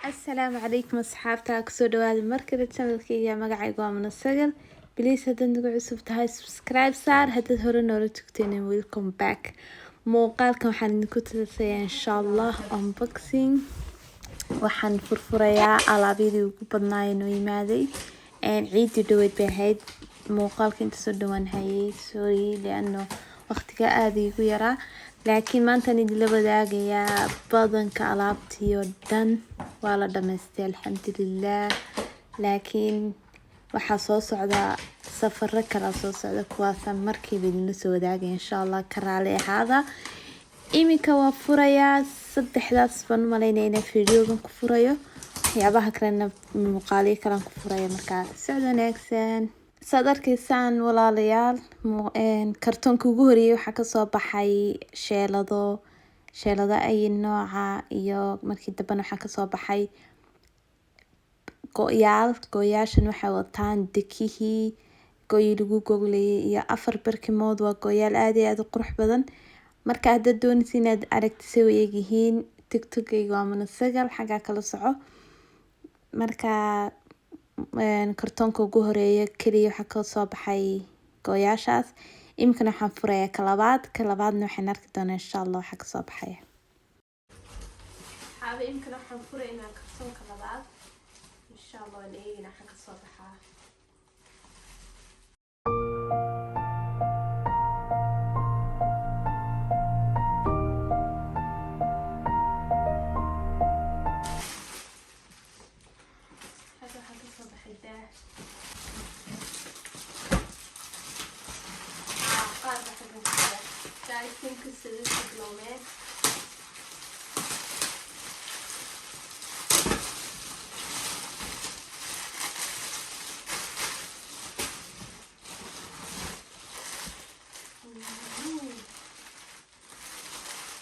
السلام عليكم أصحابتا كسو دواد مركز channelkayga magacayga waa Muna Sagal please haddaad nagu cusub tahay subscribe saar haddaad hore noola tagteen welcome back muuqaalkan waxaan idinku tusayaa insha Allah unboxing waxaan furfurayaa alaabadii ugu badnaayeen oo yimaaday ciidii dhaweyd bay ahayd muuqaalka inta soo dhawaan hayay sorry liano waqtiga aad igu yaraa laakiin maanta idinla wadaagayaa badanka alaabtii oo dhan waa la dhameystay alxamdulillah laakiin waxa soo socda safar kala soo socda kuwaas markiiba idinla soo wadaagay insha Allah ka raali ahaada iminka waa furayaa saddexdaas ban maleynayna fiidiyogan ku furayo waxyaabaha kalena muuqaaliyo kale ku furayo marka socod wanaagsan sadarkiisaan walaalayaal kartoonka ugu horeeyay waxa ka soo baxay sheelado ay nooca iyo markii dambe waxa ka soo baxay gooyaashan waxa wataan dekihii gooyi lagu goglay iyo afar barkimood waa gooyaal aad iyo aad u qurux badan marka aad doonaysid inaad aragtid way yihiin TikTok-ayga waa Muna Sagal xaga kala soco marka kartoonka ugu horeeyay kaliya waxa ka soo baxay gooyaashaas imkana waxaan furayaa ka labaadna waxaan arki doonaa insha Allah waxa ka soo baxay imkana waxaan furaynaa kartoonka labaad insha Allah leeyina waxa ka soo baxaa I think this is a diploma.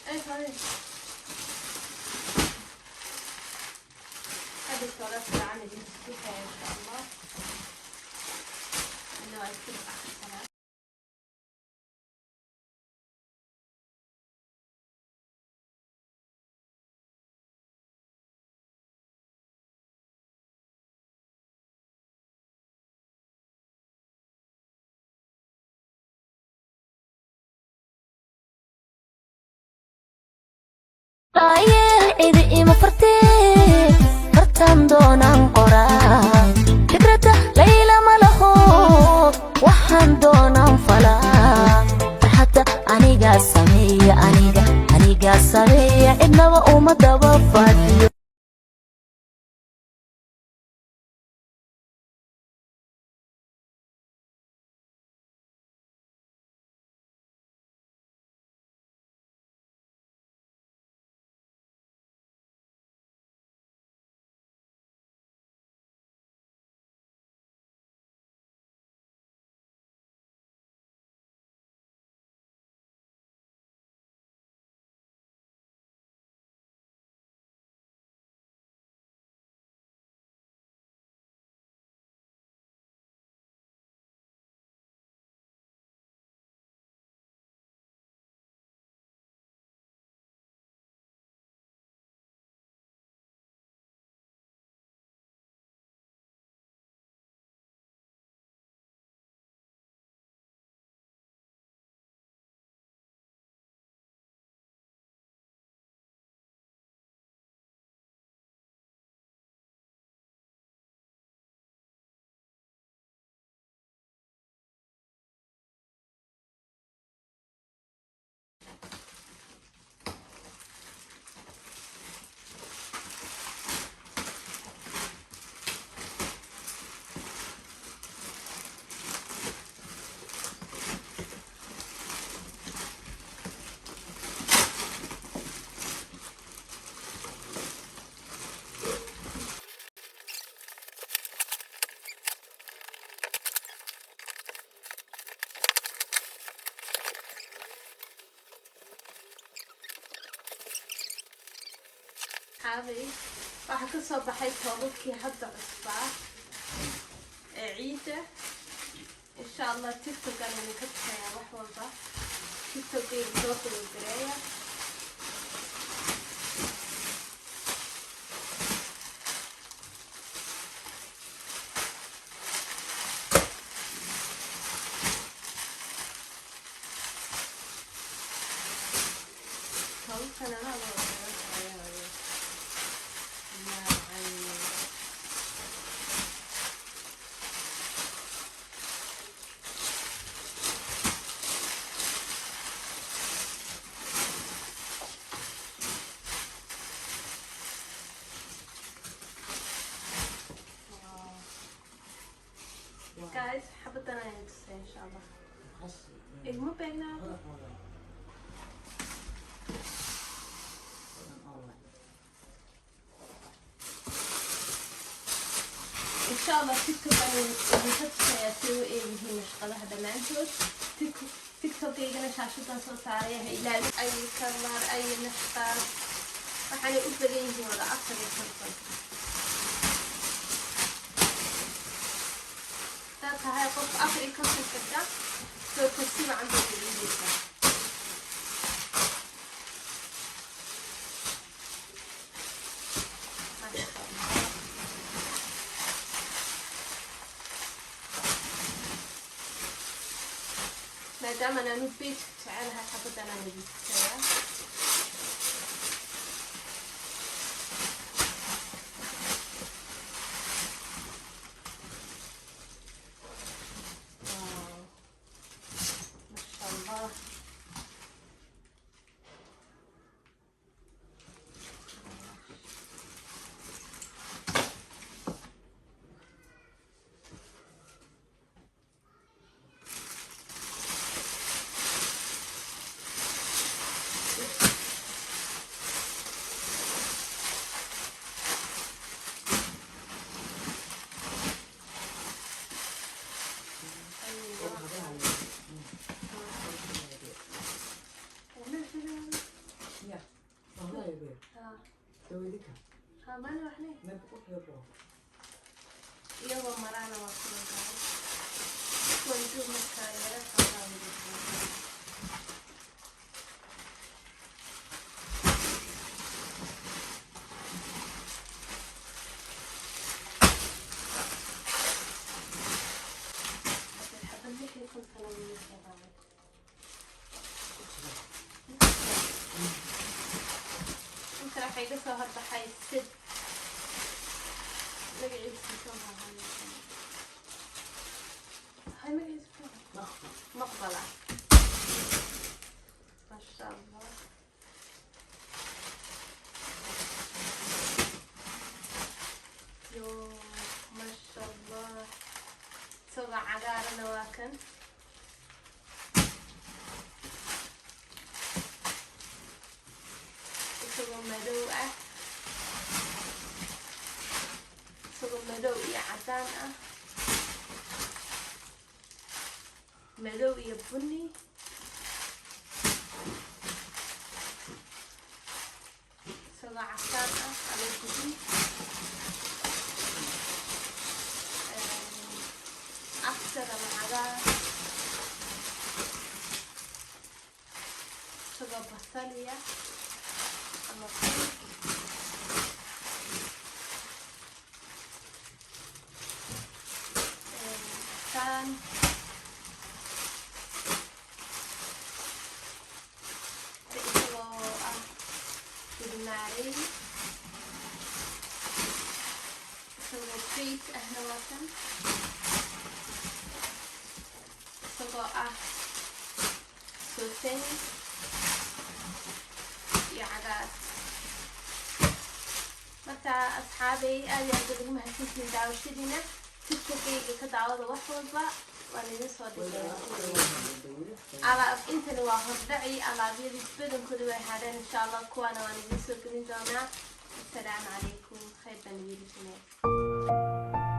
Hey, sorry. هذه الصورة عندي فيها إن شاء الله. إنه أكتب أحسن. إذا إما فرتان دونان قرا فكرة ليلة ملهو وحن دونان فلا حتى أنيقا سمية إبنا وأمة وفاتي هذه راح كسر بحيث طاولتي هذا عصبة عيدة إن شاء الله تيك توك أنا نكتبها يا وحوضة تيك توك الصوت والقراية igma beegnaa إن شاء الله تيك توك أنا بفتح سوي إيه هي مشغلة هذا مانتوس تيك توك يجينا شاشة صوت عليها إلى أي كلر أي نحتار وحنا أفضلين ولا أكثر يكون هاي قف آخر يكون كذا سو تسمع عنده بالإنجليزي ما دام أنا نبيت تعالها حبت أنا نبيت iyagoo marana waa kulan kara kuwantuu markaa yara inta waxay ka soo horbaxay sid هاي مقبلة ما شاء الله يو ما شاء الله سوى عقار نواكن سوى مدوءة سوى مدوء عدان ملو iyo bunni isagoo casaan ah alay gudin after ama cagaar isagoo basaliya ama saan Mary so treat ahna watan so سوسن يا عداد marka asxaabay aad iyo aad ugu mahadsantihiin daawashadiina tiktok-ayga ka daawada wax walba waan idin soo dhigay intani waa hordhaci alaabyadii badankooda way hadheen insha allah kuwaana waan idin soo gelin doonaa assalaamu calaykum khayr baan idin